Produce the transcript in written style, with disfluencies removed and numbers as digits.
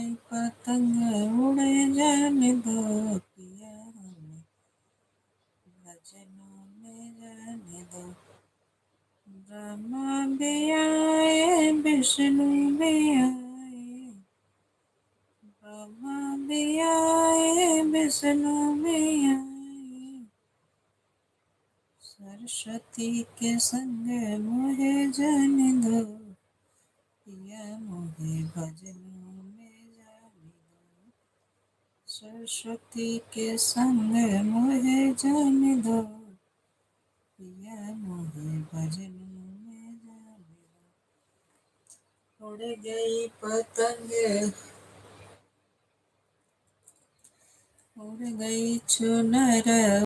गई पतंग उड़े जाने दो पिया हमें भजनों में जाने दो। ब्रह्मा भी आए विष्णु भी आए, ब्रह्मा भी आए विष्णु भी आए, सरस्वती के संग मोहे जाने दो पिया मोहे भजनों में जाने दो। सरस्वती के संग मोहे जाने दो पिया मोहे भजनों में जाने दो। उड़ गई पतंग उड़ गई चुनर